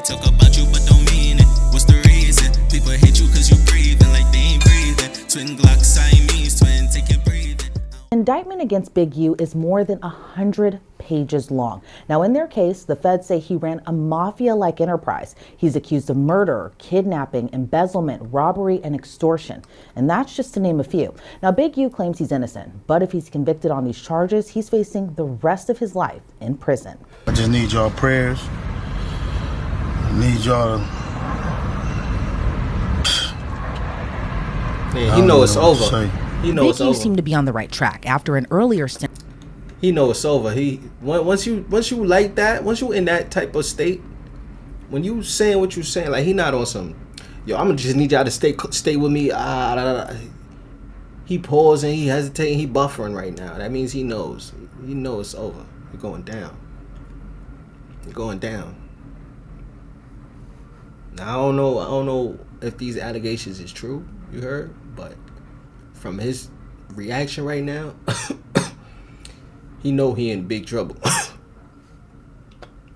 talk about you but don't mean it. What's the reason? People hate you cause you breathing like they ain't breathing. Twin Glock, Siamese twin, take your breathing. Indictment against Big U is more than 100 pages long. Now, in their case, the feds say he ran a mafia-like enterprise. He's accused of murder, kidnapping, embezzlement, robbery, and extortion. And that's just to name a few. Now, Big U claims he's innocent, but if he's convicted on these charges, he's facing the rest of his life in prison. I just need y'all prayers. I need y'all to... Man, he know it's over. He know Big U seemed to be on the right track after an earlier stint. He know it's over. Once you like that, once you in that type of state, when you saying what you saying, like he not on some, yo, I'm gonna just need y'all to stay with me. He pausing, he hesitating, he buffering right now. That means he knows it's over. You're going down. You're going down. Now I don't know if these allegations is true. You heard, but from his reaction right now, he know he in big trouble.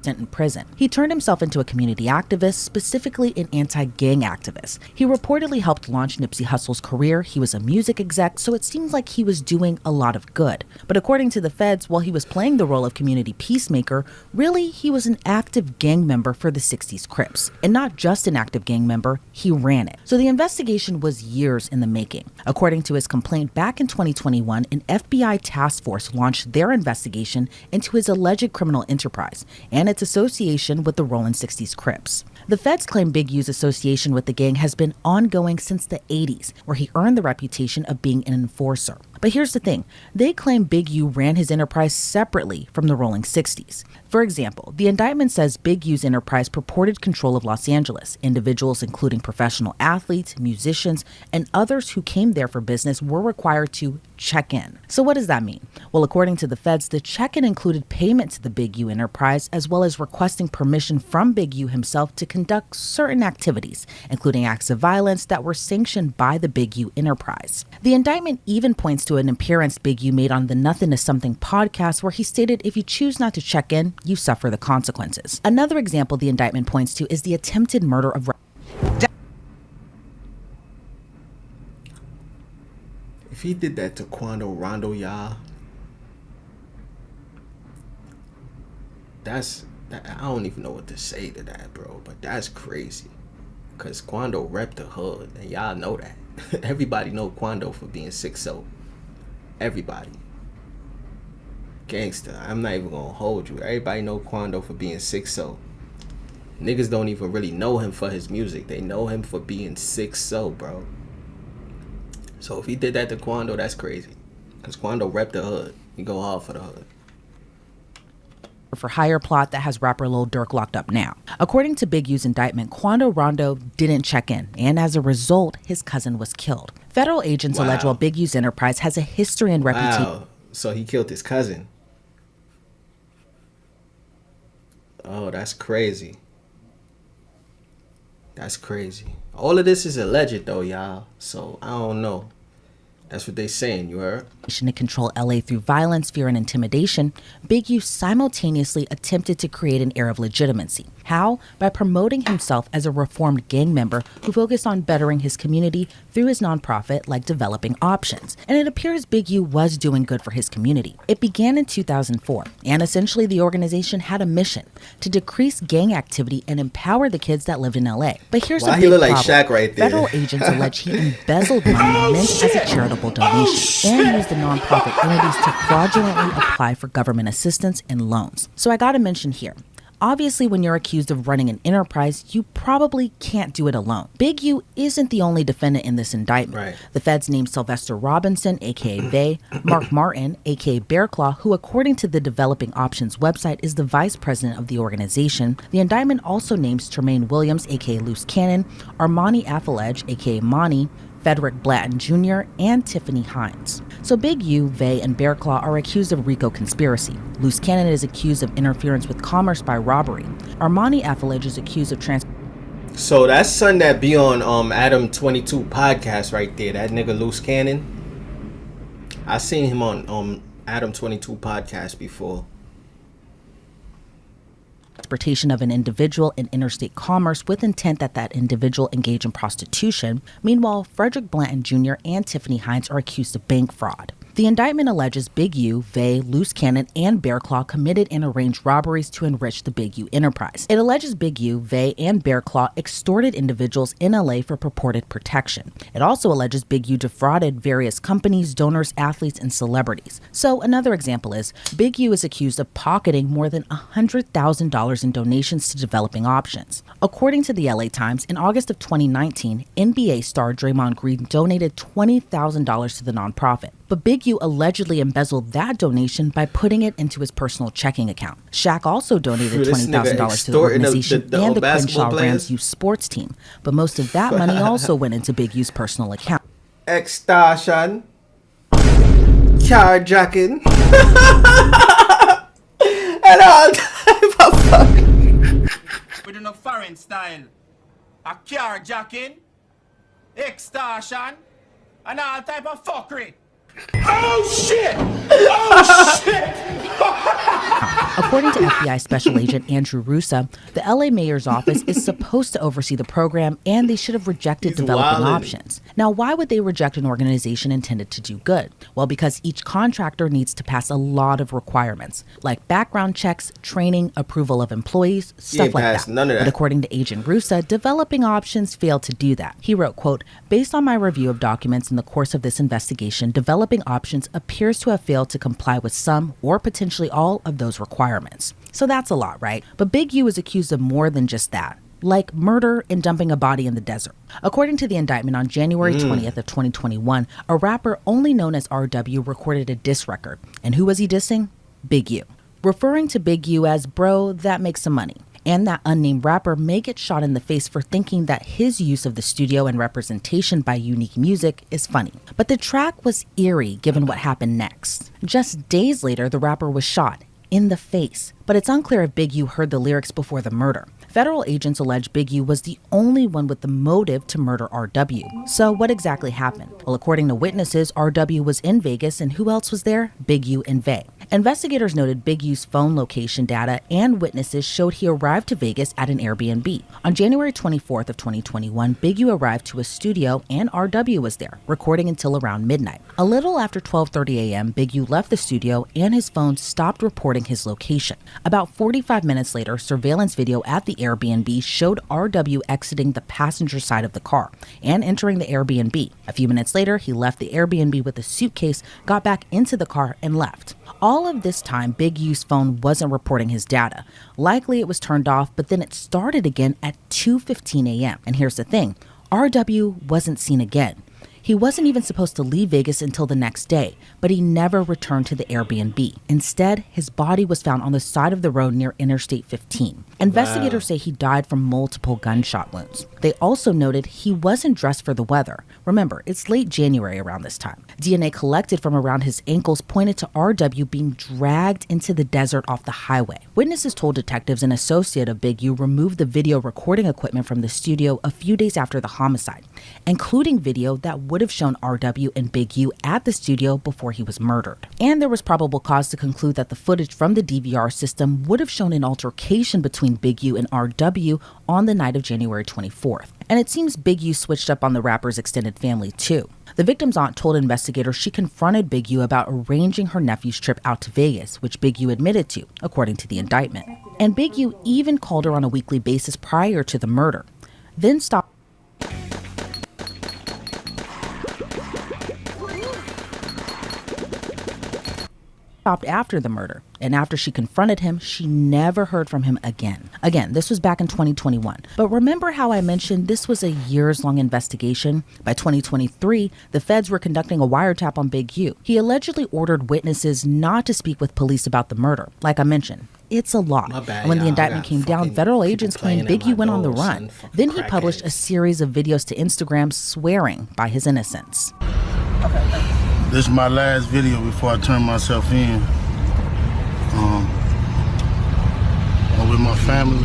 In prison. He turned himself into a community activist, specifically an anti-gang activist. He reportedly helped launch Nipsey Hussle's career. He was a music exec, so it seems like he was doing a lot of good. But according to the feds, while he was playing the role of community peacemaker, really he was an active gang member for the 60s Crips. And not just an active gang member, he ran it. So the investigation was years in the making. According to his complaint back in 2021, an FBI task force launched their investigation into his alleged criminal enterprise and its association with the Rollin' 60s Crips. The feds claim Big U's association with the gang has been ongoing since the 80s, where he earned the reputation of being an enforcer. But here's the thing, they claim Big U ran his enterprise separately from the Rolling 60s. For example, the indictment says Big U's enterprise purported control of Los Angeles. Individuals including professional athletes, musicians, and others who came there for business were required to check in. So what does that mean? Well, according to the feds, the check-in included payment to the Big U enterprise, as well as requesting permission from Big U himself to conduct certain activities, including acts of violence that were sanctioned by the Big U enterprise. The indictment even points to an appearance Big U made on the Nothing to Something podcast, where he stated, if you choose not to check in, you suffer the consequences. Another example the indictment points to is the attempted murder of If he did that to Quando Rondo, y'all, I don't even know what to say to that, bro. But that's crazy, cause Quando rep the hood, and y'all know that. Everybody know Quando for being 6'0". Everybody. Gangster. I'm not even gonna hold you. Everybody know Quando for being 6'0". Niggas don't even really know him for his music. They know him for being 6'0", bro. So if he did that to Quando, that's crazy. Cause Quando rep the hood. He go hard for the hood. For hire plot that has rapper Lil Durk locked up now. According to Big U's indictment, Quando Rondo didn't check in, and as a result, his cousin was killed. Federal agents allege while Big U's enterprise has a history and reputation. Wow. So he killed his cousin. Oh, that's crazy. That's crazy. All of this is alleged though, y'all. So I don't know. That's what they saying, you heard? To control LA through violence, fear, and intimidation, Big U simultaneously attempted to create an air of legitimacy. How? By promoting himself as a reformed gang member who focused on bettering his community through his nonprofit like Developing Options. And it appears Big U was doing good for his community. It began in 2004, and essentially the organization had a mission to decrease gang activity and empower the kids that lived in LA. But here's the big he look problem. Like Shaq right there. Federal agents allege he embezzled money meant as a charitable donation and used the nonprofit entities to fraudulently apply for government assistance and loans. So I gotta mention here, obviously when you're accused of running an enterprise, you probably can't do it alone. Big U isn't the only defendant in this indictment. Right. The feds named Sylvester Robinson, aka Vay, Mark Martin, aka Bearclaw, who according to the Developing Options website is the vice president of the organization. The indictment also names Tremaine Williams, aka Loose Cannon, Armani Affalage, aka Monty, Frederick Blatton Jr., and Tiffany Hines. So Big U, Vay, and Bearclaw are accused of RICO conspiracy. Loose Cannon is accused of interference with commerce by robbery. Armani Affalage is accused of So that's son that be on Adam 22 podcast right there. That nigga Loose Cannon. I seen him on Adam 22 podcast before. transportation of an individual in interstate commerce with intent that that individual engage in prostitution. Meanwhile, Frederick Blanton Jr. and Tiffany Hines are accused of bank fraud. The indictment alleges Big U, Vay, Loose Cannon, and Bear Claw committed and arranged robberies to enrich the Big U enterprise. It alleges Big U, Vay, and Bear Claw extorted individuals in LA for purported protection. It also alleges Big U defrauded various companies, donors, athletes, and celebrities. So another example is Big U is accused of pocketing more than $100,000 in donations to developing options. According to the LA Times, in August of 2019, NBA star Draymond Green donated $20,000 to the nonprofit. But Big U allegedly embezzled that donation by putting it into his personal checking account. Shaq also donated $20,000 to the organization and the Crenshaw Rams youth sports team, but most of that money also went into Big U's personal account. Extortion, carjacking, and all type of fuck. We do no foreign style. A carjacking, extortion, and all type of fuckery. Oh shit! Oh shit! According to FBI Special Agent Andrew Rusa, the LA mayor's office is supposed to oversee the program, and they should have rejected developing options. Now, why would they reject an organization intended to do good? Well, because each contractor needs to pass a lot of requirements, like background checks, training, approval of employees, stuff like that. None of that. But according to Agent Rusa, developing options failed to do that. He wrote, quote, "Based on my review of documents in the course of this investigation, developing options appears to have failed to comply with some or potentially all of those requirements." So that's a lot, right? But Big U is accused of more than just that, like murder and dumping a body in the desert. According to the indictment, on January 20th of 2021, a rapper only known as RW recorded a diss record. And who was he dissing? Big U. Referring to Big U as bro that makes some money. And that unnamed rapper may get shot in the face for thinking that his use of the studio and representation by Unique Music is funny. But the track was eerie given what happened next. Just days later, the rapper was shot in the face. But it's unclear if Big U heard the lyrics before the murder. Federal agents allege Big U was the only one with the motive to murder RW. So what exactly happened? Well, according to witnesses, RW was in Vegas, and who else was there? Big U and Vay. Investigators noted Big U's phone location data and witnesses showed he arrived to Vegas at an Airbnb. On January 24th of 2021, Big U arrived to a studio and RW was there, recording until around midnight. A little after 12:30 a.m., Big U left the studio and his phone stopped reporting his location. About 45 minutes later, surveillance video at the Airbnb showed RW exiting the passenger side of the car and entering the Airbnb. A few minutes later, he left the Airbnb with a suitcase, got back into the car, and left. All of this time, Big U's phone wasn't reporting his data. Likely it was turned off, but then it started again at 2:15 a.m. And here's the thing, RW wasn't seen again. He wasn't even supposed to leave Vegas until the next day, but he never returned to the Airbnb. Instead, his body was found on the side of the road near Interstate 15. Investigators say he died from multiple gunshot wounds. They also noted he wasn't dressed for the weather. Remember, it's late January around this time. DNA collected from around his ankles pointed to RW being dragged into the desert off the highway. Witnesses told detectives an associate of Big U removed the video recording equipment from the studio a few days after the homicide, including video that would have shown RW and Big U at the studio before he was murdered. And there was probable cause to conclude that the footage from the DVR system would have shown an altercation between Big U and RW on the night of January 24th. And it seems Big U switched up on the rapper's extended family too. The victim's aunt told investigators she confronted Big U about arranging her nephew's trip out to Vegas, which Big U admitted to, according to the indictment. And Big U even called her on a weekly basis prior to the murder, then stopped after the murder. And after she confronted him, she never heard from him again. Again, this was back in 2021. But remember how I mentioned this was a years-long investigation? By 2023, the feds were conducting a wiretap on Big U. He allegedly ordered witnesses not to speak with police about the murder. Like I mentioned, it's a lot. And when the indictment came down, federal agents claimed Big U went on the run. Then he published a series of videos to Instagram swearing by his innocence. This is my last video before I turn myself in. I'm with my family.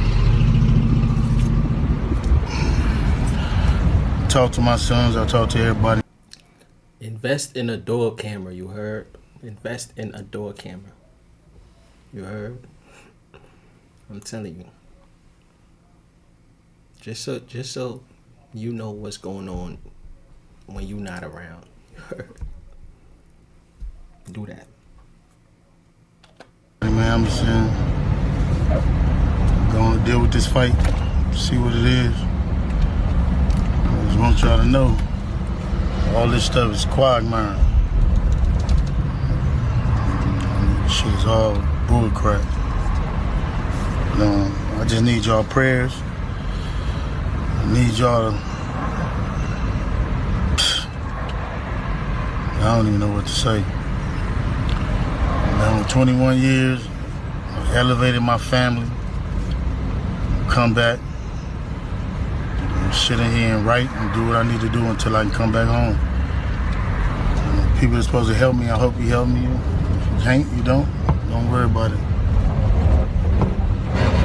Talk to my sons, I talk to everybody. Invest in a door camera, you heard? Invest in a door camera. You heard? I'm telling you. Just so you know what's going on when you're not around. Do that. Hey man, I'm just saying, going to deal with this fight, see what it is. I just want y'all to know, all this stuff is quagmire. Shit is all bullcrap. I just need y'all prayers. I need y'all to... I don't even know what to say. Now, 21 years, I've elevated my family, come back, sit in here and write and do what I need to do until I can come back home. People are supposed to help me, I hope you help me. If you can't, you don't worry about it.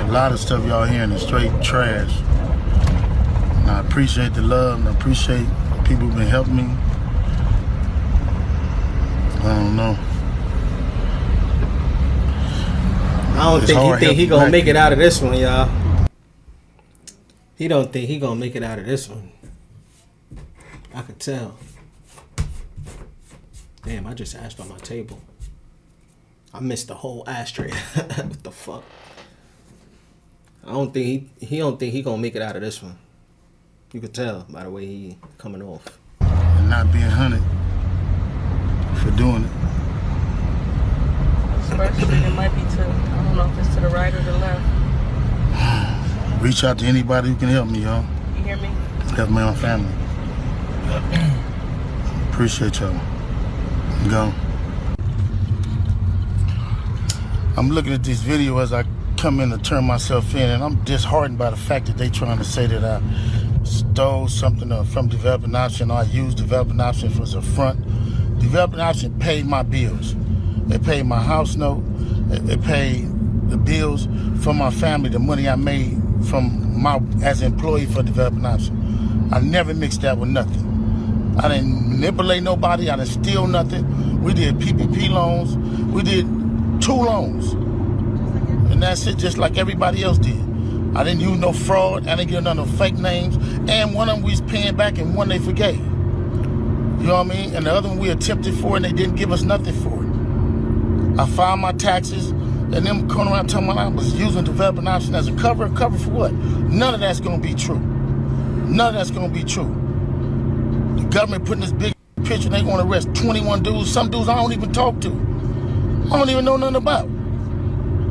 A lot of stuff y'all hearing is straight trash. And I appreciate the love and I appreciate the people who've been helping me. I don't know. I don't think he gonna make it out of this one, y'all. He don't think he gonna make it out of this one. I could tell. Damn, I just ashed on my table. I missed the whole ashtray. What the fuck? I don't think he don't think he gonna make it out of this one. You could tell by the way he coming off. And not being hunted for doing it. Especially it might be to, I don't know if it's to the right or the left. Reach out to anybody who can help me, y'all. You hear me? Help my own family. Appreciate y'all. Go. I'm looking at this video as I come in to turn myself in, and I'm disheartened by the fact that they trying to say that I stole something from Developing Option, or I used Developing Option as a front. Developing Option paid my bills. They paid my house note. They paid the bills for my family, the money I made from as an employee for Developing Option. I never mixed that with nothing. I didn't manipulate nobody. I didn't steal nothing. We did PPP loans. We did 2 loans. And that's it, just like everybody else did. I didn't use no fraud. I didn't give none of fake names. And one of them we was paying back and one they forgave. You know what I mean? And the other one we attempted for and they didn't give us nothing for it. I filed my taxes, and them coming around telling me I was using Developing Option as a cover. Cover for what? None of that's gonna be true. None of that's gonna be true. The government putting this big picture, they gonna arrest 21 dudes, some dudes I don't even talk to. I don't even know nothing about.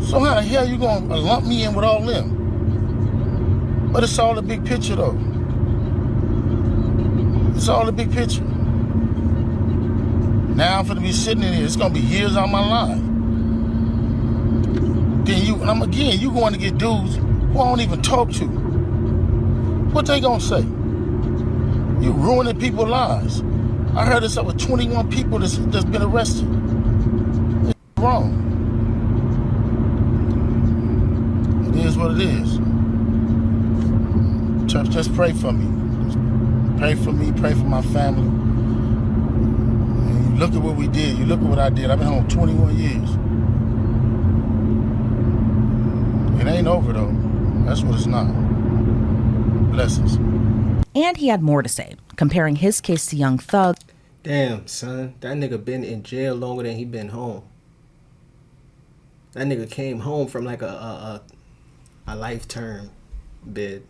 So how the hell you gonna lump me in with all them? But it's all the big picture though. It's all the big picture. Now I'm gonna be sitting in here. It's gonna be years out of my life. Then you going to get dudes who I don't even talk to. What they gonna say? You ruining people's lives. I heard it's over 21 people that's been arrested. It's wrong. It is what it is. Church, just pray for me. Just pray for me. Pray for my family. Look at what we did. You look at what I did. I've been home 21 years. It ain't over, though. That's what it's not. Blessings. And he had more to say, comparing his case to Young Thug. Damn, son. That nigga been in jail longer than he been home. That nigga came home from like a life term bid.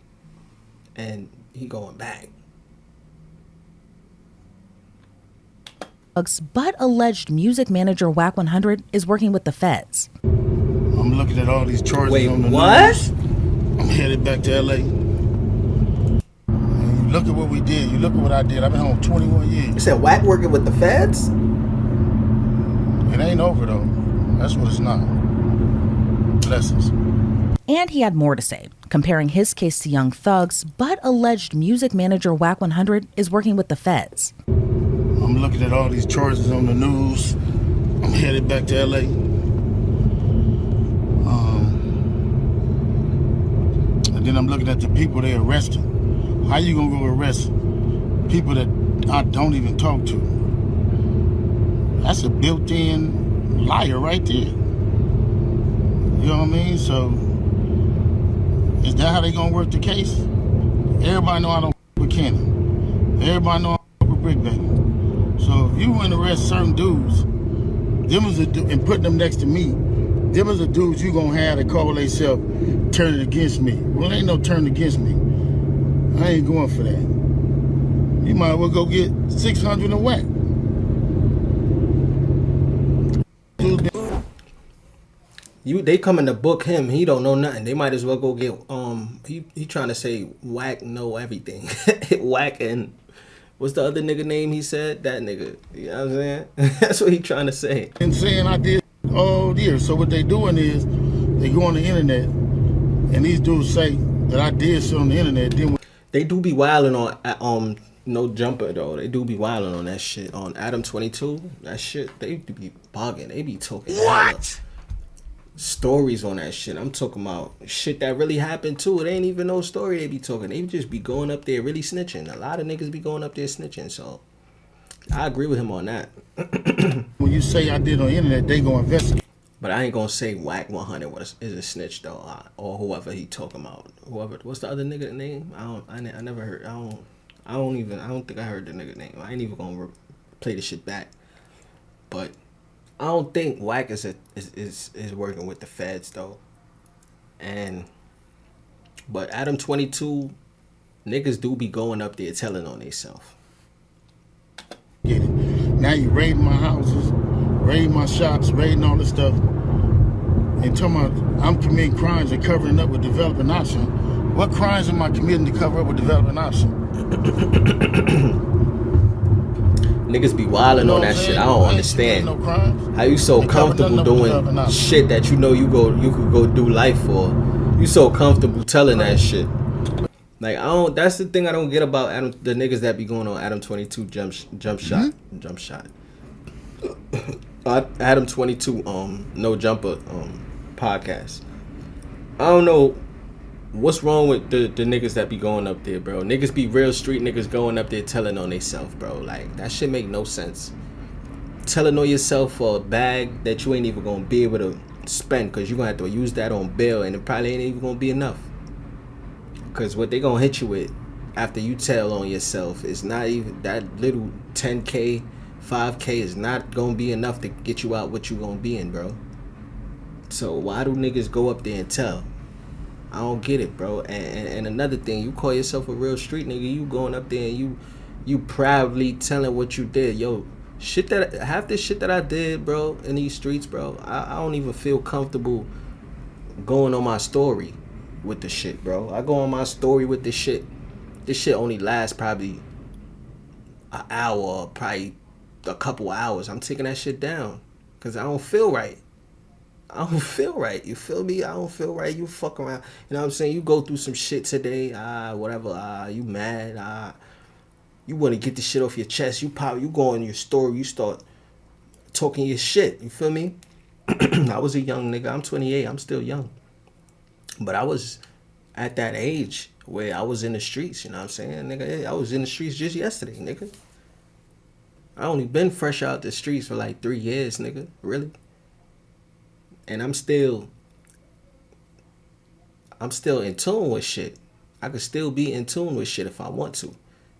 And he going back. But alleged music manager Wack 100 is working with the feds. I'm looking at all these charges on the what? news. I'm headed back to LA. And you look at what we did. You look at what I did. I've been home 21 years. You said Wack working with the feds? It ain't over though. That's what it's not. Blessings. And he had more to say, comparing his case to Young Thug's, but alleged music manager Wack 100 is working with the feds. I'm looking at all these charges on the news. I'm headed back to LA. And then I'm looking at the people they arrested. How you gonna go arrest people that I don't even talk to? That's a built-in liar right there. You know what I mean? So Is that how they gonna work the case? Everybody know I don't with Cannon. Everybody know I with Brick Baby. So if you want to arrest certain dudes, and put them next to me, them is the dudes you gonna have that call themselves turning against me. Well, ain't no turning against me. I ain't going for that. You might as well go get 600 and whack. They coming to book him. He don't know nothing. They might as well go get he trying to say Whack know everything. Whack and what's the other nigga name he said? That nigga. You know what I'm saying? That's what he trying to say. And saying I did all year. So what they doing is they go on the internet and these dudes say that I did shit on the internet. Then they do be wilding on No Jumper though. They do be wilding on that shit. On Adam 22, that shit, they be bugging. They be talking what? Stories on that shit. I'm talking about shit that really happened too. It ain't even no story they be talking. They just be going up there really snitching. A lot of niggas be going up there snitching. So I agree with him on that. When you say I did on the internet, they gonna investigate. But I ain't gonna say Whack 100 is a snitch though, or whoever he talking about. Whoever. What's the other nigga name? I never heard. I don't think I heard the nigga name. I ain't even gonna play the shit back. But I don't think Whack is working with the feds though. But Adam 22 niggas do be going up there telling on themselves. Get it. Now you raiding my houses, raiding my shops, raiding all this stuff. And talking about I'm committing crimes and covering up with developing option. What crimes am I committing to cover up with developing option? Niggas be wilding on that shit. I don't understand. No how you so comfortable doing shit that you know you could go do life for. You so comfortable telling that shit. Like that's the thing I don't get about the niggas that be going on Adam 22 jump shot. Adam 22 No Jumper podcast. I don't know what's wrong with the niggas that be going up there, bro. Niggas be real street niggas going up there telling on themselves, bro. Like, that shit make no sense. Telling on yourself for a bag that you ain't even gonna be able to spend, because you gonna have to use that on bail, and it probably ain't even gonna be enough. Because what they gonna hit you with after you tell on yourself is not even that little 10K, 5K is not gonna be enough to get you out what you gonna be in, bro. So why do niggas go up there and tell? I don't get it, bro. And another thing, you call yourself a real street nigga, you going up there and you proudly telling what you did. Yo, half this shit that I did, bro, in these streets, bro, I don't even feel comfortable going on my story with the shit, bro. I go on my story with this shit. This shit only lasts probably an hour or probably a couple hours. I'm taking that shit down because I don't feel right. I don't feel right. You feel me? I don't feel right. You fuck around. You know what I'm saying? You go through some shit today. Whatever. You mad. You want to get the shit off your chest. You go on your story. You start talking your shit. You feel me? I was a young nigga. I'm 28. I'm still young. But I was at that age where I was in the streets. You know what I'm saying? Nigga, I was in the streets just yesterday, nigga. I only been fresh out the streets for like 3 years, nigga. Really? And I'm still in tune with shit. I could still be in tune with shit if I want to. You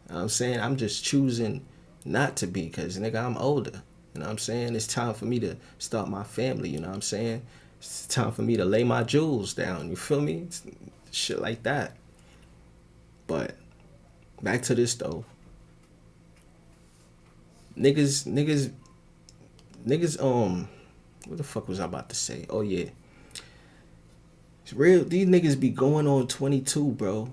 know what I'm saying? I'm just choosing not to be because, nigga, I'm older. You know what I'm saying? It's time for me to start my family. You know what I'm saying? It's time for me to lay my jewels down. You feel me? It's shit like that. But back to this, though. Niggas, what the fuck was I about to say? Oh, yeah. It's real. These niggas be going on 22, bro.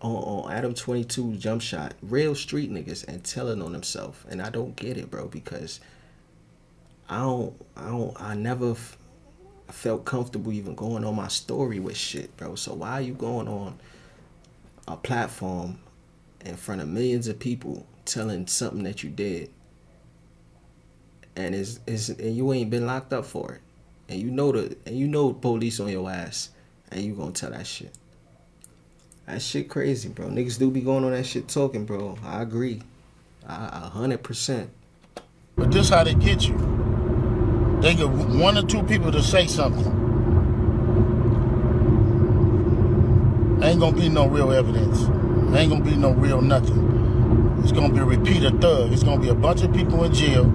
On Adam 22 jump shot. Real street niggas and telling on themselves. And I don't get it, bro, because I never felt comfortable even going on my story with shit, bro. So why are you going on a platform in front of millions of people telling something that you did? And and you ain't been locked up for it, and you know police on your ass, and you gonna tell that shit. That shit crazy, bro. Niggas do be going on that shit talking, bro. I agree, 100%. But this how they get you. They get one or two people to say something. Ain't gonna be no real evidence. Ain't gonna be no real nothing. It's gonna be a repeater thug. It's gonna be a bunch of people in jail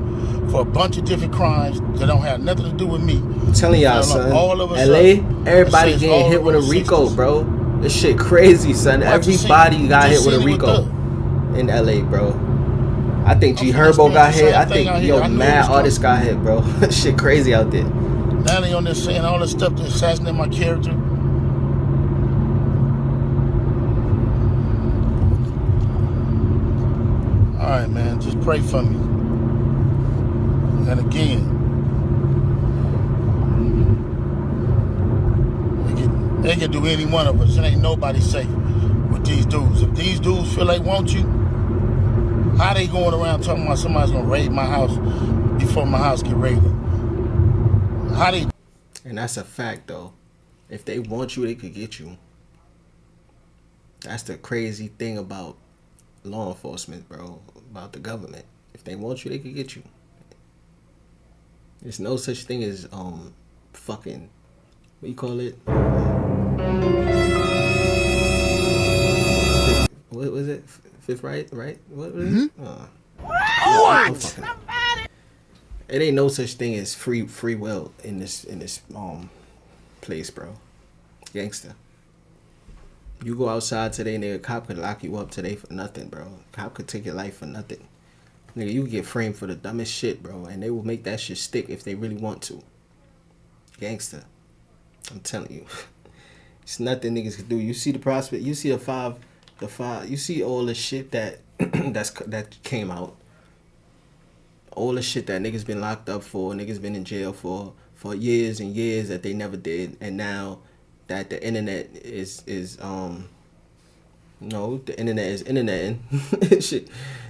for a bunch of different crimes that don't have nothing to do with me. I'm telling y'all, son. All of a LA, sudden, everybody it says getting all hit over with a the RICO, 60s. bro. This shit crazy, son. What you Everybody seen? got You hit just with a seen it with RICO Thug. in LA, bro. I think G I'm Herbo finna got experience the hit. I same thing out think, here. yo, I knew it mad was coming. artists got hit, bro. Shit crazy out there. Now they on there saying all this stuff to assassinate my character. All right, man, just pray for me. And again, they can do any one of us. It ain't nobody safe with these dudes. If these dudes feel they want you, how they going around talking about somebody's gonna raid my house before my house get raided? How they? And that's a fact, though. If they want you, they could get you. That's the crazy thing about law enforcement, bro. About the government. If they want you, they could get you. There's no such thing as fucking, what you call it? What was it? Fifth right? What was it? It ain't no such thing as free will in this place, bro. Gangster. You go outside today, nigga, cop could lock you up today for nothing, bro. Cop could take your life for nothing. Nigga, you get framed for the dumbest shit, bro, and they will make that shit stick if they really want to. Gangster. I'm telling you. It's nothing niggas can do. You see the prospect, you see the five, you see all the shit that that came out. All the shit that niggas been locked up for, niggas been in jail for years and years that they never did, and now that the internet is the internet is interneting. Shit,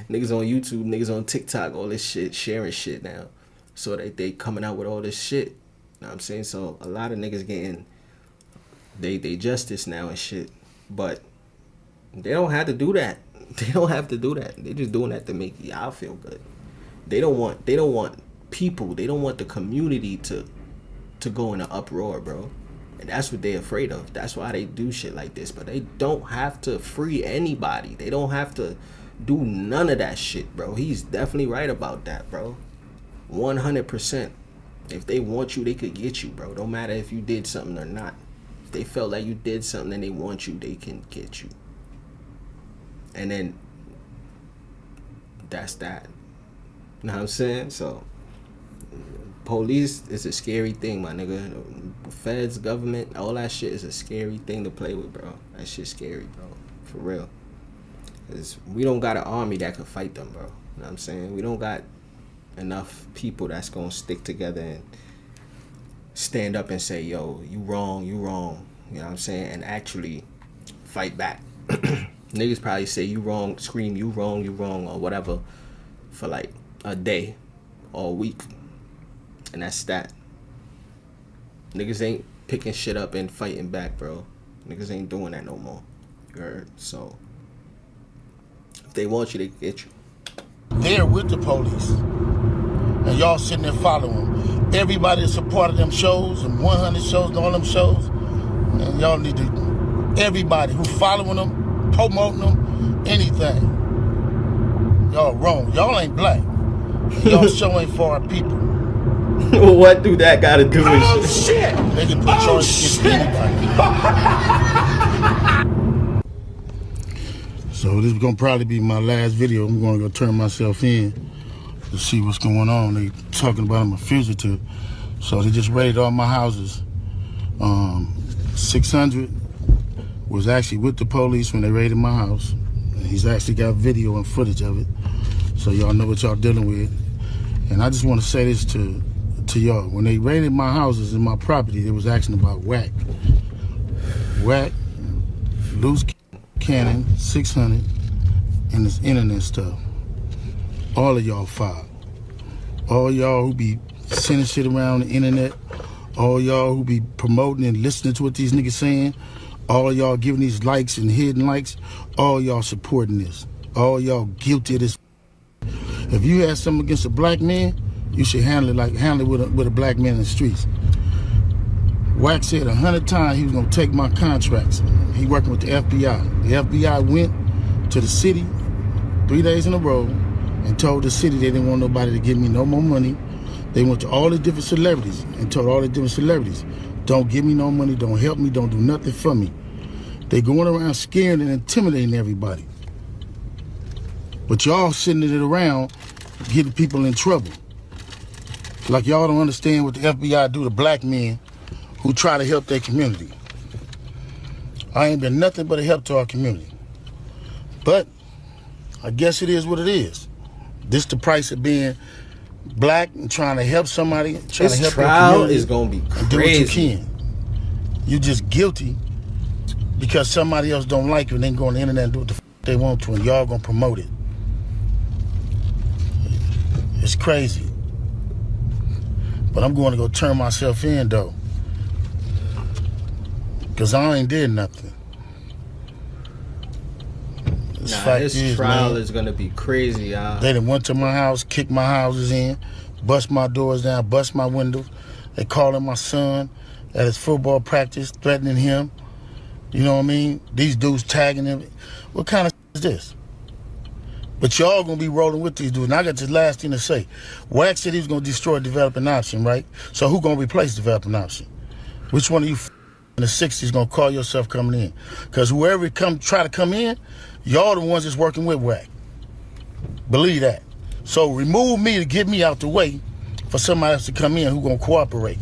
niggas on YouTube, niggas on TikTok, all this shit, sharing shit now, so they coming out with all this shit. You know what I'm saying? So a lot of niggas getting they justice now and shit, but they don't have to do that. They don't have to do that. They just doing that to make y'all feel good. They don't want people. They don't want the community to go in an uproar, bro. And that's what they're afraid of. That's why they do shit like this. But they don't have to free anybody. They don't have to do none of that shit, bro. He's definitely right about that, bro. 100%. If they want you, they could get you, bro. Don't matter if you did something or not. If they felt like you did something and they want you, they can get you. And then that's that. You know what I'm saying? So police is a scary thing, my nigga. Feds, government, all that shit is a scary thing to play with, bro. That shit's scary, bro. For real. Cause we don't got an army that can fight them, bro. You know what I'm saying? We don't got enough people that's gonna stick together and stand up and say, yo, you wrong. You know what I'm saying? And actually fight back. Niggas probably say you wrong, scream you wrong, or whatever for like a day or a week. And that's that. Niggas ain't picking shit up and fighting back, bro. Niggas ain't doing that no more. You heard? So if they want you, they can get you. They're with the police. And y'all sitting there following them. Everybody that's a part of them shows, and 100 shows, and all them shows, and y'all need to, everybody who following them, promoting them, anything. Y'all wrong. Y'all ain't black. Y'all show ain't for our people. What do that gotta do with shit! They can put charges against anybody. So this is gonna probably be my last video. I'm gonna go turn myself in to see what's going on. They talking about I'm a fugitive. So they just raided all my houses. 600 was actually with the police when they raided my house. And he's actually got video and footage of it. So y'all know what y'all dealing with. And I just want to say this to y'all. When they raided my houses and my property, they was asking about whack, loose cannon, 600, and this internet stuff. All of y'all filed. All y'all who be sending shit around the internet, all y'all who be promoting and listening to what these niggas saying, all y'all giving these likes and hidden likes, all y'all supporting this. All y'all guilty of this. If you have something against a black man, you should handle it with a black man in the streets. Wack said 100 times he was gonna take my contracts. He working with the FBI. The FBI went to the city 3 days in a row and told the city they didn't want nobody to give me no more money. They went to all the different celebrities and told all the different celebrities, don't give me no money, don't help me, don't do nothing for me. They going around scaring and intimidating everybody. But y'all sitting it around getting people in trouble. Like y'all don't understand what the FBI do to black men who try to help their community. I ain't been nothing but a help to our community. But I guess it is what it is. This the price of being black and trying to help somebody, trying to This help trial is gonna be and do what you crazy. can. You just guilty because somebody else don't like you and they can go on the internet and do what the they want to, and y'all gonna promote it. It's crazy. But I'm going to go turn myself in though, because I ain't did nothing. Nah, this trial is gonna be crazy, y'all. They done went to my house, kicked my houses in, bust my doors down, bust my windows. They calling my son at his football practice, threatening him. You know what I mean? These dudes tagging him. What kind of is this? But y'all gonna be rolling with these dudes. And I got this last thing to say. Wack said he was gonna destroy developing option, right? So who gonna replace developing option? Which one of you in the 60s gonna call yourself coming in? Because whoever try to come in, y'all the ones that's working with Wack. Believe that. So remove me to get me out the way for somebody else to come in who gonna cooperate.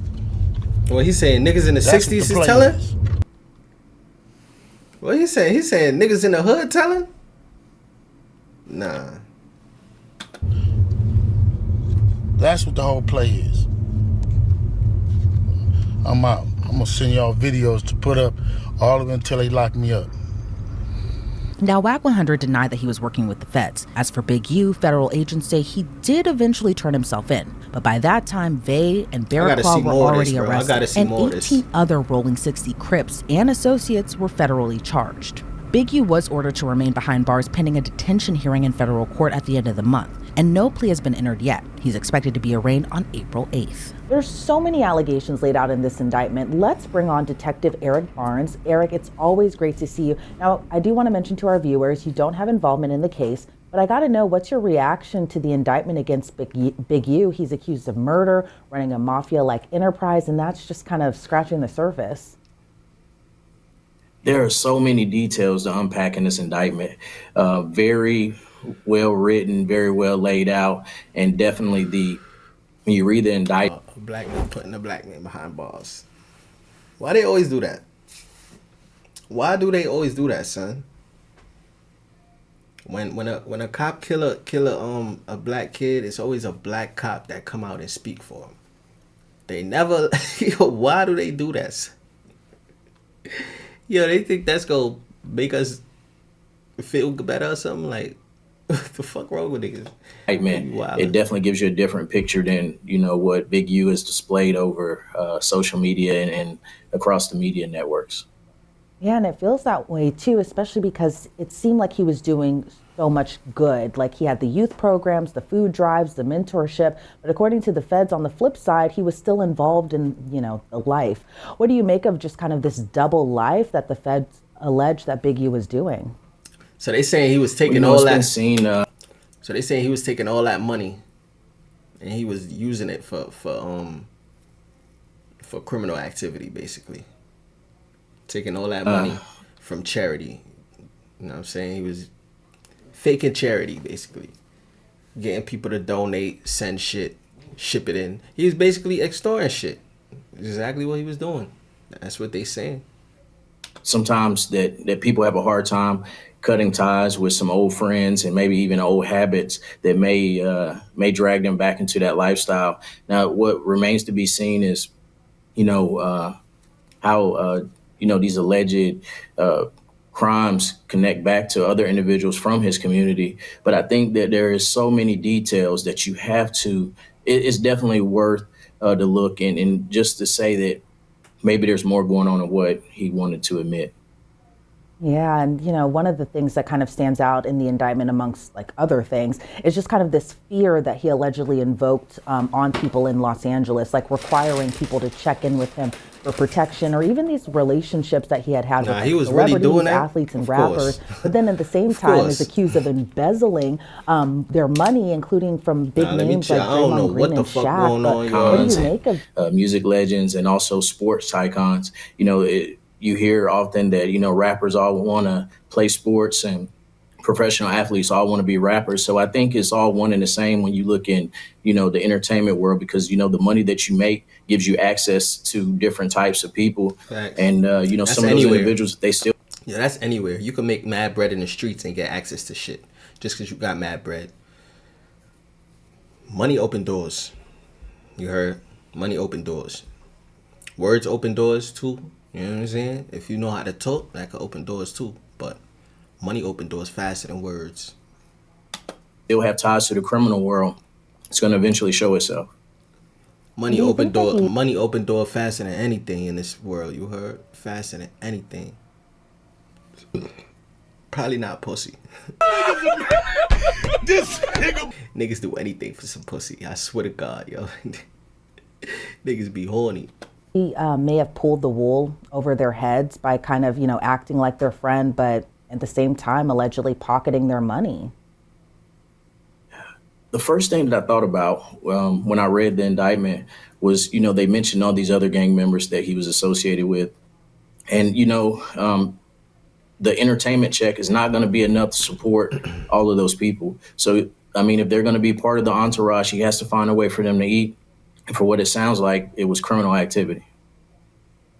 What he's saying, niggas in the That's 60s what the is play telling? is. What he saying? He's saying niggas in the hood telling? Nah. That's what the whole play is. I'm out. I'm gonna send y'all videos to put up all of it until they lock me up. Now, Wack 100 denied that he was working with the feds. As for Big U, federal agents say he did eventually turn himself in. But by that time, Vay and Barraclaw were already arrested, and 18 other Rolling 60 Crips and associates were federally charged. Big U was ordered to remain behind bars pending a detention hearing in federal court at the end of the month, and no plea has been entered yet. He's expected to be arraigned on April 8th. There's so many allegations laid out in this indictment. Let's bring on Detective Eric Barnes. Eric, it's always great to see you. Now, I do want to mention to our viewers, you don't have involvement in the case, but I got to know, what's your reaction to the indictment against Big U? He's accused of murder, running a mafia-like enterprise, and that's just kind of scratching the surface. There are so many details to unpack in this indictment. Very well written, very well laid out, and definitely when you read the indictment, A black man putting a black man behind bars. Why they always do that? Why do they always do that, son? When a cop kill a black kid, it's always a black cop that come out and speak for him. They never. Why do they do that, son? Yo, they think that's gonna make us feel better or something? Like, what the fuck wrong with niggas? Hey man, it definitely gives you a different picture than what Big U has displayed over social media and across the media networks. Yeah, and it feels that way too, especially because it seemed like he was doing so much good. Like, he had the youth programs, the food drives, the mentorship. But according to the feds, on the flip side, he was still involved in, the life. What do you make of just kind of this double life that the feds allege that Big U was doing? So they saying he was taking all that. So they saying he was taking all that money, and he was using it for criminal activity, basically. Taking all that money from charity. You know what I'm saying? He was faking charity, basically. Getting people to donate, send shit, ship it in. He was basically extorting shit. Exactly what he was doing. That's what they saying. Sometimes that people have a hard time cutting ties with some old friends and maybe even old habits that may drag them back into that lifestyle. Now, what remains to be seen is, how these alleged crimes connect back to other individuals from his community. But I think that there is so many details that you have to, it's definitely worth the look and just to say that maybe there's more going on than what he wanted to admit. Yeah, and one of the things that kind of stands out in the indictment amongst other things is just kind of this fear that he allegedly invoked on people in Los Angeles, like requiring people to check in with him for protection, or even these relationships that he had Nah, with like, he was really celebrities, doing that? athletes, and Of course. rappers. But then at the same Of time course. is accused of embezzling their money, including from big Nah, let me names check. like I don't know Draymond what Green the and fuck Shaq. going But on, what do y'all. you make of music legends and also sports icons. You hear often that, rappers all want to play sports and professional athletes all want to be rappers. So I think it's all one and the same when you look in, the entertainment world, because, the money that you make gives you access to different types of people. Facts. And, That's some of those anywhere. individuals, they still. Yeah, that's anywhere. You can make mad bread in the streets and get access to shit just because you got mad bread. Money open doors. You heard? Money open doors. Words open doors too. You know what I'm saying? If you know how to talk, that could open doors too. But money open doors faster than words. Still have ties to the criminal world. It's going to eventually show itself. Money Do you open think that door. he- Money open door faster than anything in this world. You heard? Faster than anything. Probably not pussy. Niggas do anything for some pussy. I swear to God, yo. Niggas be horny. He may have pulled the wool over their heads by kind of, acting like their friend, but at the same time, allegedly pocketing their money. The first thing that I thought about when I read the indictment was, they mentioned all these other gang members that he was associated with. And, the entertainment check is not going to be enough to support all of those people. So, if they're going to be part of the entourage, he has to find a way for them to eat. And for what it sounds like, it was criminal activity.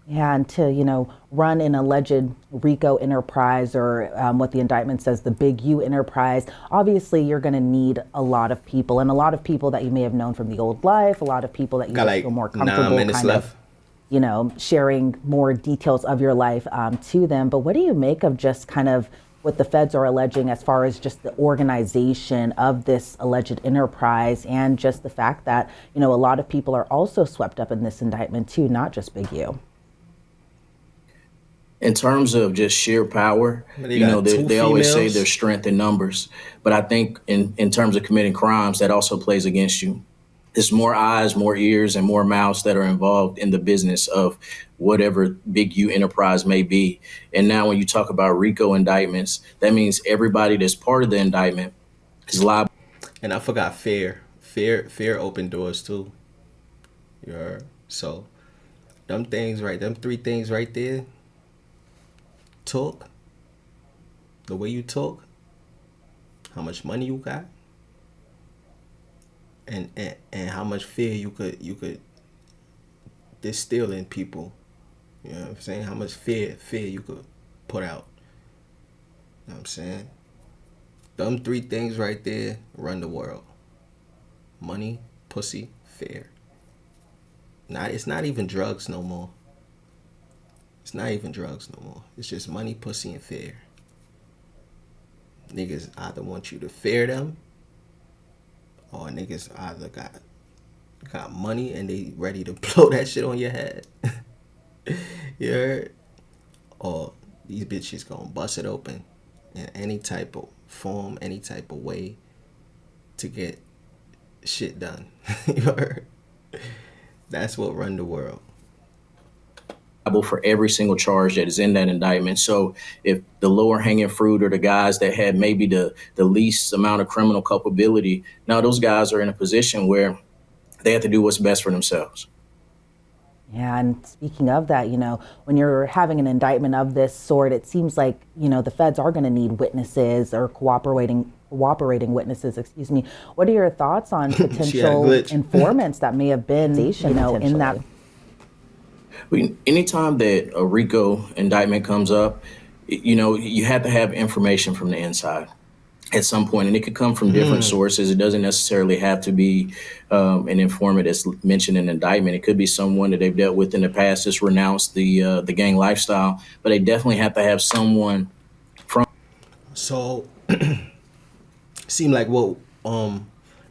Yeah, and to, run an alleged RICO enterprise, or what the indictment says, the Big U enterprise, obviously you're going to need a lot of people, and a lot of people that you may have known from the old life, a lot of people that you Got just like feel more 9 comfortable minutes kind left. of, sharing more details of your life to them. But what do you make of just kind of what the feds are alleging as far as just the organization of this alleged enterprise, and just the fact that, a lot of people are also swept up in this indictment too, not just Big U? In terms of just sheer power, They got two they always say females. there's strength in numbers. But I think in terms of committing crimes, that also plays against you. There's more eyes, more ears, and more mouths that are involved in the business of whatever Big U enterprise may be. And now when you talk about RICO indictments, that means everybody that's part of the indictment is liable. And I forgot fear. Fear open doors too. You heard? So them three things right there. Talk. The way you talk. How much money you got. And how much fear you could distill in people. You know what I'm saying? How much fear you could put out. You know what I'm saying? Them three things right there run the world. Money, pussy, fear. It's not even drugs no more. It's not even drugs no more. It's just money, pussy, and fear. Niggas either want you to fear them, or niggas either got money and they ready to blow that shit on your head. You heard? Or these bitches gonna bust it open in any type of form, any type of way to get shit done. You heard? That's what run the world. For every single charge that is in that indictment. So if the lower hanging fruit, or the guys that had maybe the least amount of criminal culpability, now those guys are in a position where they have to do what's best for themselves. Yeah, and speaking of that, when you're having an indictment of this sort, it seems like, the feds are going to need witnesses, or cooperating witnesses, excuse me. What are your thoughts on potential informants that may have been, in that? Anytime that a RICO indictment comes up, you have to have information from the inside at some point, and it could come from different sources. It doesn't necessarily have to be an informant that's mentioned in an indictment. It could be someone that they've dealt with in the past that's renounced the gang lifestyle, but they definitely have to have someone from. So, seem like what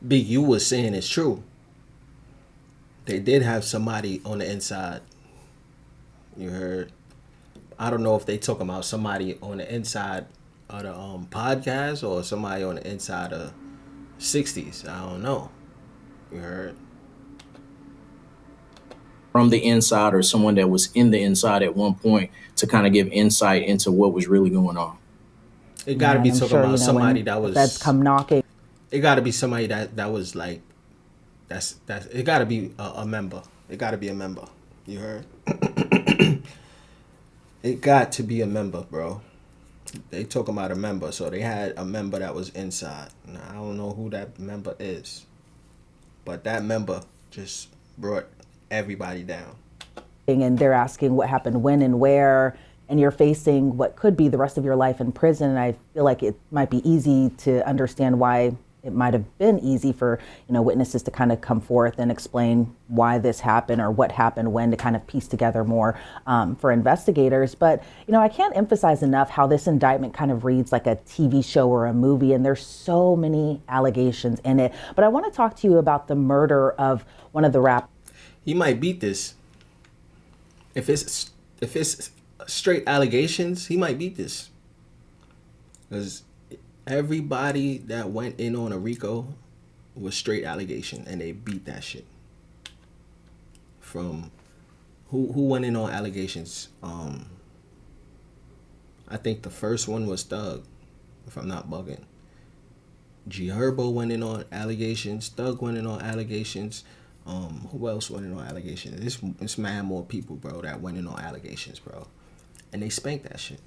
Big U was saying is true. They did have somebody on the inside. You heard? I don't know if they talking about somebody on the inside of the podcast, or somebody on the inside of 60s. I don't know. You heard? from the inside or someone that was in the inside at one point to kind of give insight into what was really going on. It got to And be I'm talking sure, about when somebody the that was. feds come knocking. It got to be somebody that was like. That's. It got to be a member. It got to be a member. You heard? It got to be a member, bro. They talking about a member, so they had a member that was inside. Now, I don't know who that member is, but that member just brought everybody down. And they're asking what happened when and where, and you're facing what could be the rest of your life in prison. And I feel like it might be easy to understand why it might have been easy for, witnesses to kind of come forth and explain why this happened or what happened when, to kind of piece together more for investigators. But, I can't emphasize enough how this indictment kind of reads like a TV show or a movie, and there's so many allegations in it. But I want to talk to you about the murder of one of the rappers. He might beat this. If it's straight allegations, he might beat this. Because everybody that went in on a RICO was straight allegation, and they beat that shit. From who went in on allegations? I think the first one was Thug, if I'm not bugging. G Herbo went in on allegations. Thug went in on allegations. Who else went in on allegations? It's mad more people, bro, that went in on allegations, bro. And they spanked that shit.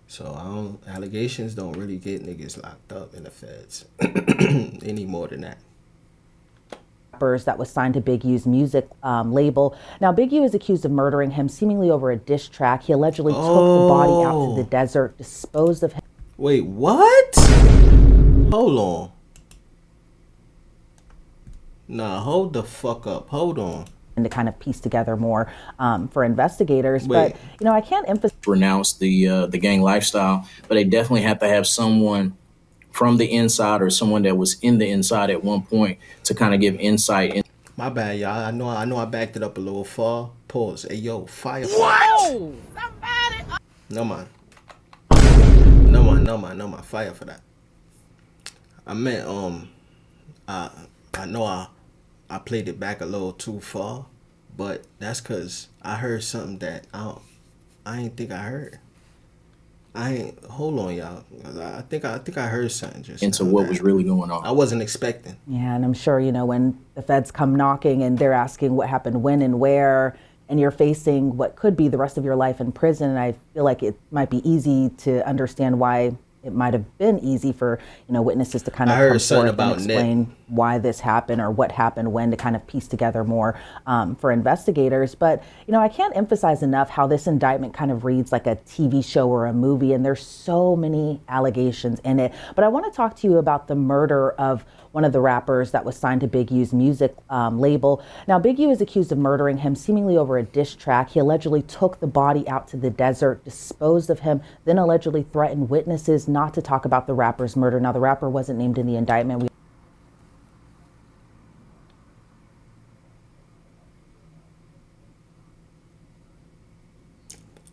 So allegations don't really get niggas locked up in the feds any more than that. That was signed to Big U's music label. Now, Big U is accused of murdering him, seemingly over a diss track. He allegedly took the body out to the desert, disposed of him. Wait, what? Hold on. Nah, hold the fuck up. Hold on. And to kind of piece together more for investigators. Wait. But, I can't emphasize. Renounce the gang lifestyle, but they definitely have to have someone from the inside or someone that was in the inside at one point to kind of give insight. My bad, y'all. I know I backed it up a little far. Pause. Hey, yo, fire. What? No, man. Fire for that. I meant, I know I played it back a little too far, but that's because I heard something that I ain't think I heard. Hold on, y'all. I think I heard something just Into what was really going on. I wasn't expecting. Yeah, and I'm sure, when the feds come knocking and they're asking what happened when and where, and you're facing what could be the rest of your life in prison, and I feel like it might be easy to understand why it might have been easy for, witnesses to kind of come forth and explain why this happened or what happened when, to kind of piece together more for investigators. But, I can't emphasize enough how this indictment kind of reads like a TV show or a movie, and there's so many allegations in it. But I want to talk to you about the murder of one of the rappers that was signed to Big U's music label. Now, Big U is accused of murdering him, seemingly over a diss track. He allegedly took the body out to the desert, disposed of him, then allegedly threatened witnesses not to talk about the rapper's murder. Now, the rapper wasn't named in the indictment.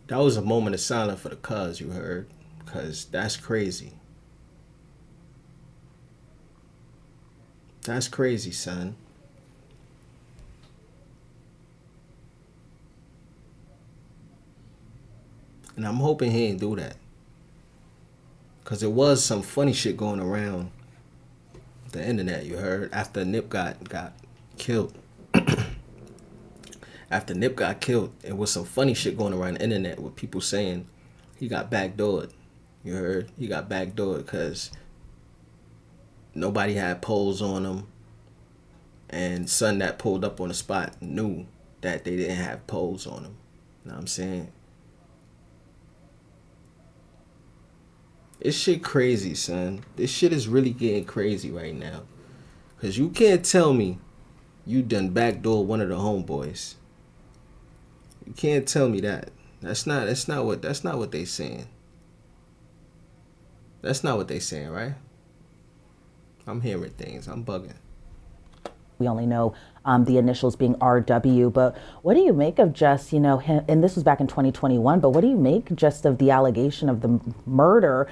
That was a moment of silence for the cuz, you heard? Because that's crazy. That's crazy, son. And I'm hoping he ain't do that. Because there was some funny shit going around the internet, you heard? After Nip got killed. After Nip got killed, there was some funny shit going around the internet with people saying he got backdoored. You heard? He got backdoored because nobody had poles on him. And son that pulled up on the spot knew that they didn't have poles on him. You know what I'm saying? This shit crazy, son. This shit is really getting crazy right now. Because you can't tell me you done backdoor one of the homeboys. You can't tell me that. That's not what they saying. That's not what they saying, right? I'm hearing things. I'm bugging. We only know the initials being RW, but what do you make of just, him, and this was back in 2021, but what do you make just of the allegation of the murder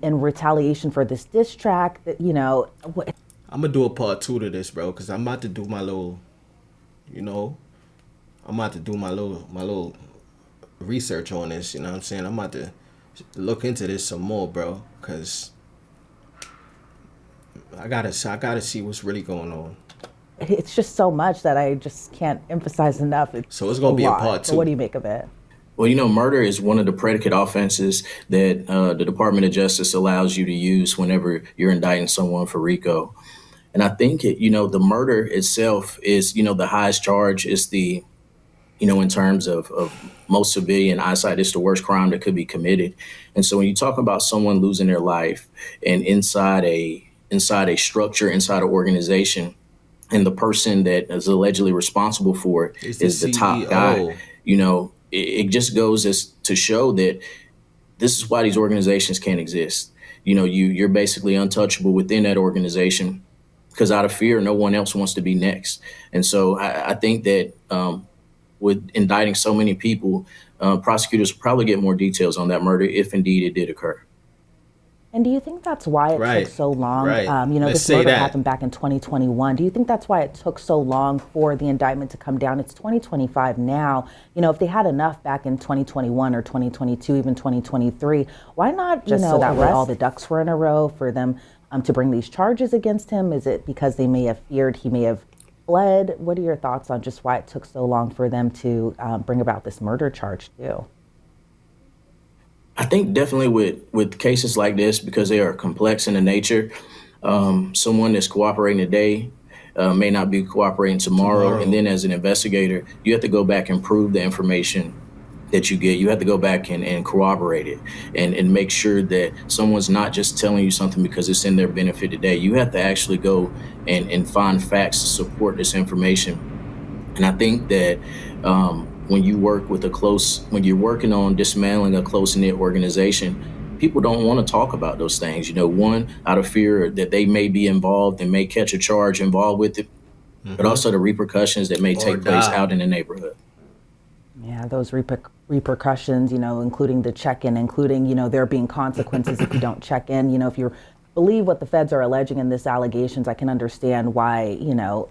in retaliation for this diss track that, I'm gonna do a part 2 to this, bro, because I'm about to do my little, you know, I'm about to do my little research on this. You know what I'm saying? I'm about to look into this some more, bro, because I gotta see what's really going on. It's just so much that I just can't emphasize enough. So it's gonna be a lot. part 2. So what do you make of it? Well, you know, murder is one of the predicate offenses that the Department of Justice allows you to use whenever you're indicting someone for RICO. And I think, the murder itself is, the highest charge. Is the, in terms of most civilian eyesight, it's the worst crime that could be committed. And so when you talk about someone losing their life and inside a structure, inside an organization, and the person that is allegedly responsible for it is the top guy, it just goes as to show that this is why these organizations can't exist. You're basically untouchable within that organization because out of fear, no one else wants to be next. And so I think that with indicting so many people, prosecutors will probably get more details on that murder if indeed it did occur. And do you think that's why it took so long? Right. This murder happened back in 2021. Do you think that's why it took so long for the indictment to come down? It's 2025 now. If they had enough back in 2021 or 2022, even 2023, why not just so that way all the ducks were in a row for them to bring these charges against him? Is it because they may have feared he may have fled? What are your thoughts on just why it took so long for them to bring about this murder charge too? I think definitely with cases like this, because they are complex in the nature, someone that's cooperating today may not be cooperating tomorrow. And then as an investigator, you have to go back and prove the information that you get. You have to go back and corroborate it and make sure that someone's not just telling you something because it's in their benefit today. You have to actually go and find facts to support this information. And I think that when you're working on dismantling a close-knit organization, people don't want to talk about those things. One, out of fear that they may be involved and may catch a charge involved with it, but also the repercussions that may take place out in the neighborhood. Yeah, those repercussions, including the check-in, including, there being consequences if you don't check in. If you believe what the feds are alleging in this allegations, I can understand why,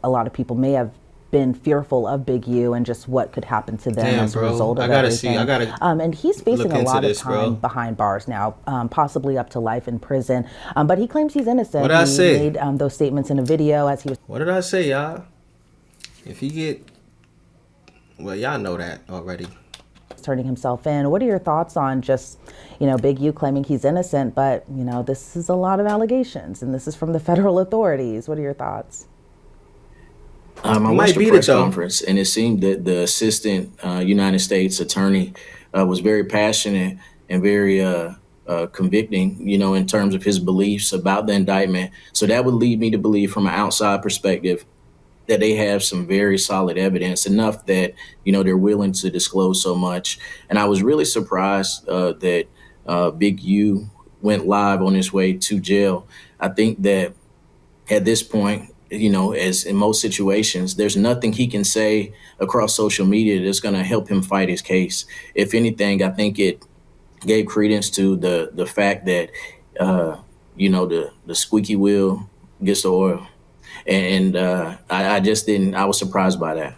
a lot of people may have been fearful of Big U and just what could happen to them as a result of everything. And he's facing a lot of time behind bars now, possibly up to life in prison. But he claims he's innocent. What did I say? He made those statements in a video as he was. What did I say, y'all? If he get, well, y'all know that already. Turning himself in. What are your thoughts on just, Big U claiming he's innocent, but, this is a lot of allegations and this is from the federal authorities. What are your thoughts? I watched the press conference, and it seemed that the assistant United States attorney was very passionate and very convicting, in terms of his beliefs about the indictment. So that would lead me to believe from an outside perspective that they have some very solid evidence, enough that, they're willing to disclose so much. And I was really surprised that Big U went live on his way to jail. I think that at this point, as in most situations, there's nothing he can say across social media that's going to help him fight his case. If anything, I think it gave credence to the fact that, the squeaky wheel gets the oil. And I was surprised by that.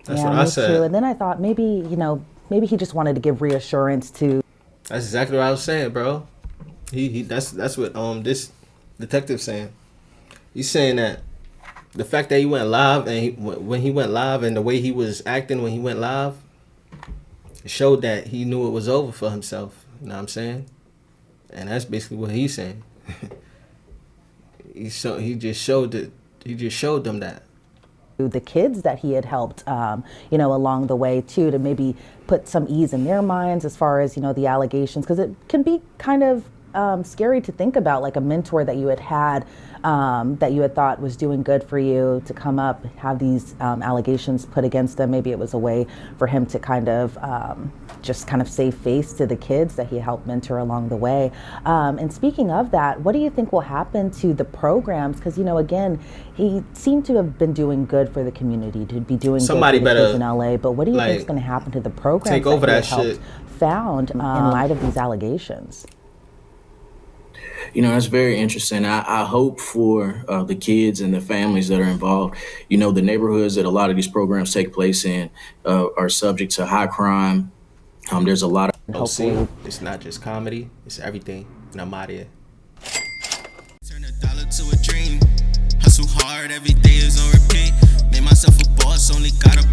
That's what I said. Too. And then I thought maybe he just wanted to give reassurance to. That's exactly what I was saying, bro. That's what this detective's saying. He's saying that the fact that he went live and when he went live and the way he was acting when he went live showed that he knew it was over for himself. You know what I'm saying? And that's basically what he's saying. He just showed them that. The kids that he had helped, along the way too, to maybe put some ease in their minds as far as, the allegations, because it can be kind of scary to think about, like a mentor that you had that you had thought was doing good for you to come up, have these allegations put against them. Maybe it was a way for him to kind of just kind of save face to the kids that he helped mentor along the way. And speaking of that, what do you think will happen to the programs? Because, again, he seemed to have been doing good for the community, to be doing Somebody good for the better, kids in LA. But what do you think is going to happen to the programs take over that he helped shit. found in light of these allegations? That's very interesting. I hope for the kids and the families that are involved. The neighborhoods that a lot of these programs take place in are subject to high crime. There's a lot of Hopefully, it's not just comedy; it's everything. And I'm out of here. Turn a dollar to a dream. Hustle hard, every day is on repeat. Made myself a boss, only got a